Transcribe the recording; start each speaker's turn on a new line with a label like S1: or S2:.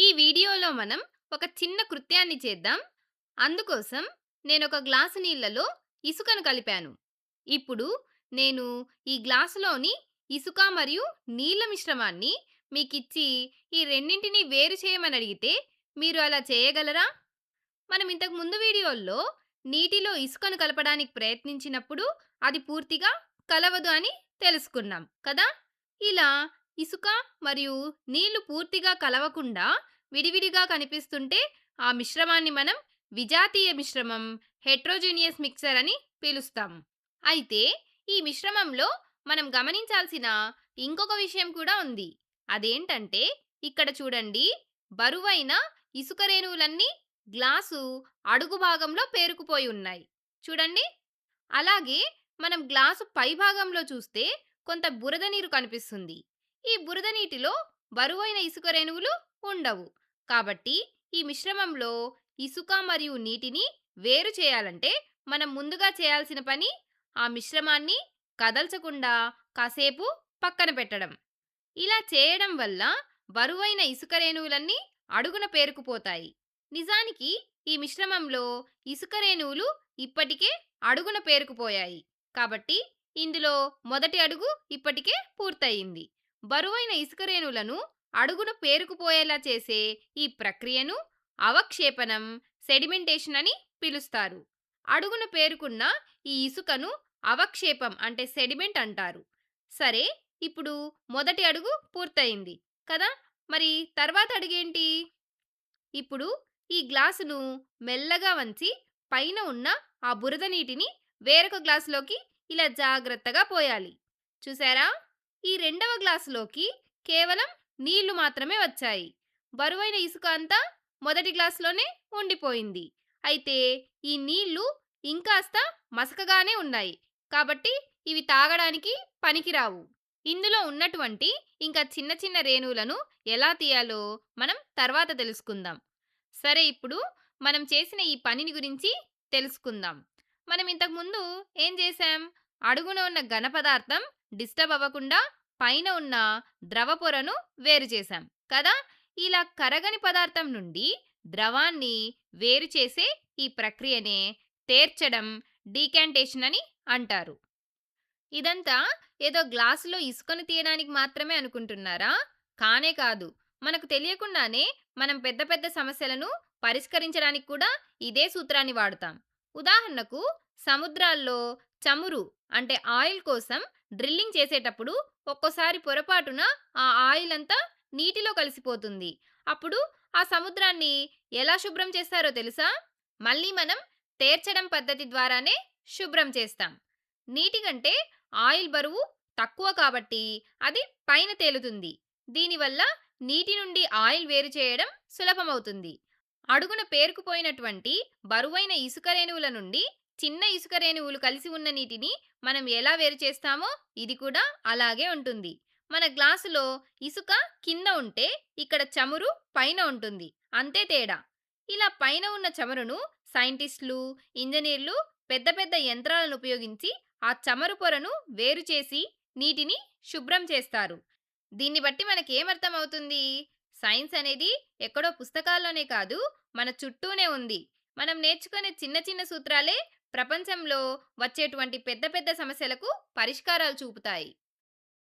S1: ఈ వీడియోలో మనం ఒక చిన్న కృత్యాన్ని చేద్దాం. అందుకోసం నేనొక గ్లాసు నీళ్లలో ఇసుకను కలిపాను. ఇప్పుడు నేను ఈ గ్లాసులోని ఇసుక మరియు నీళ్ల మిశ్రమాన్ని మీకిచ్చి ఈ రెండింటిని వేరు చేయమని అడిగితే మీరు అలా చేయగలరా? మనం ఇంతకు ముందు వీడియోల్లో నీటిలో ఇసుకను కలపడానికి ప్రయత్నించినప్పుడు అది పూర్తిగా కలవదు అని తెలుసుకున్నాం కదా. ఇలా ఇసుక మరియు నీళ్లు పూర్తిగా కలవకుండా విడివిడిగా కనిపిస్తుంటే ఆ మిశ్రమాన్ని మనం విజాతీయ మిశ్రమం, హెట్రోజీనియస్ మిక్సర్ అని పిలుస్తాం. అయితే ఈ మిశ్రమంలో మనం గమనించాల్సిన ఇంకొక విషయం కూడా ఉంది. అదేంటంటే ఇక్కడ చూడండి, బరువైన ఇసుక రేణువులన్నీ గ్లాసు అడుగు భాగంలో పేరుకుపోయి ఉన్నాయి. చూడండి. అలాగే మనం గ్లాసు పై భాగంలో చూస్తే కొంత బురద నీరు కనిపిస్తుంది. ఈ బురద నీటిలో బరువైన ఇసుక రేణువులు ఉండవు. కాబట్టి ఈ మిశ్రమంలో ఇసుక మరియు నీటిని వేరు చేయాలంటే మనం ముందుగా చేయాల్సిన పని ఆ మిశ్రమాన్ని కదల్చకుండా కాసేపు పక్కన పెట్టడం. ఇలా చేయడం వల్ల బరువైన ఇసుక రేణువులన్నీ అడుగున పేరుకుపోతాయి. నిజానికి ఈ మిశ్రమంలో ఇసుక రేణువులు ఇప్పటికే అడుగున పేరుకుపోయాయి. కాబట్టి ఇందులో మొదటి అడుగు ఇప్పటికే పూర్తయింది. బరువైన ఇసుక రేణువులను అడుగున పేరుకుపోయేలా చేసే ఈ ప్రక్రియను అవక్షేపణం, సెడిమెంటేషన్ అని పిలుస్తారు. అడుగున పేరుకున్న ఈ ఇసుకను అవక్షేపం అంటే సెడిమెంట్ అంటారు. సరే, ఇప్పుడు మొదటి అడుగు పూర్తయింది కదా. మరి తర్వాత అడుగేంటి? ఇప్పుడు ఈ గ్లాసును మెల్లగా వంచి పైన ఉన్న ఆ బురద నీటిని వేరొక గ్లాసులోకి ఇలా జాగ్రత్తగా పోయాలి. చూసారా? ఈ రెండవ గ్లాసులోకి కేవలం నీళ్లు మాత్రమే వచ్చాయి. బరువైన ఇసుక అంతా మొదటి గ్లాసులోనే ఉండిపోయింది. అయితే ఈ నీళ్లు ఇంకాస్త మసకగానే ఉన్నాయి. కాబట్టి ఇవి తాగడానికి పనికిరావు. ఇందులో ఉన్నటువంటి ఇంకా చిన్న చిన్న రేణువులను ఎలా తీయాలో మనం తర్వాత తెలుసుకుందాం. సరే, ఇప్పుడు మనం చేసిన ఈ పనిని గురించి తెలుసుకుందాం. మనం ఇంతకుముందు ఏం చేశాం? అడుగున ఉన్న ఘన పదార్థం డిస్టర్బ్ అవ్వకుండా పైన ఉన్న ద్రవ పొరను వేరు చేశాం కదా. ఇలా కరగని పదార్థం నుండి ద్రవాన్ని వేరు చేసే ఈ ప్రక్రియనే తేర్చడం, డీకాంటేషన్ అని అంటారు. ఇదంతా ఏదో గ్లాసులో ఇసుకను తీయడానికి మాత్రమే అనుకుంటున్నారా? కానే కాదు. మనకు తెలియకుండానే మనం పెద్ద పెద్ద సమస్యలను పరిష్కరించడానికి కూడా ఇదే సూత్రాన్ని వాడుతాం. ఉదాహరణకు, సముద్రాల్లో చమురు అంటే ఆయిల్ కోసం డ్రిల్లింగ్ చేసేటప్పుడు ఒక్కోసారి పొరపాటున ఆ ఆయిల్ అంతా నీటిలో కలిసిపోతుంది. అప్పుడు ఆ సముద్రాన్ని ఎలా శుభ్రం చేస్తారో తెలుసా? మళ్ళీ మనం తేర్చడం పద్ధతి ద్వారానే శుభ్రం చేస్తాం. నీటి కంటే ఆయిల్ బరువు తక్కువ కాబట్టి అది పైన తేలుతుంది. దీనివల్ల నీటి నుండి ఆయిల్ వేరు చేయడం సులభమవుతుంది. అడుగున పేరుకుపోయినటువంటి బరువైన ఇసుక రేణువుల నుండి చిన్న ఇసుక రేణువులు కలిసి ఉన్న నీటిని మనం ఎలా వేరు చేస్తామో ఇది కూడా అలాగే ఉంటుంది. మన గ్లాసులో ఇసుక కింద ఉంటే ఇక్కడ చమురు పైన ఉంటుంది. అంతే తేడా. ఇలా పైన ఉన్న చమురును సైంటిస్టులు, ఇంజనీర్లు పెద్ద పెద్ద యంత్రాలను ఉపయోగించి ఆ చమురు పొరను వేరు చేసి నీటిని శుభ్రం చేస్తారు. దీన్ని బట్టి మనకేమర్థమవుతుంది? సైన్స్ అనేది ఎక్కడో పుస్తకాల్లోనే కాదు, మన చుట్టూనే ఉంది. మనం నేర్చుకునే చిన్న చిన్న సూత్రాలే ప్రపంచంలో వచ్చేటువంటి పెద్ద పెద్ద సమస్యలకు పరిష్కారాలు చూపుతాయి.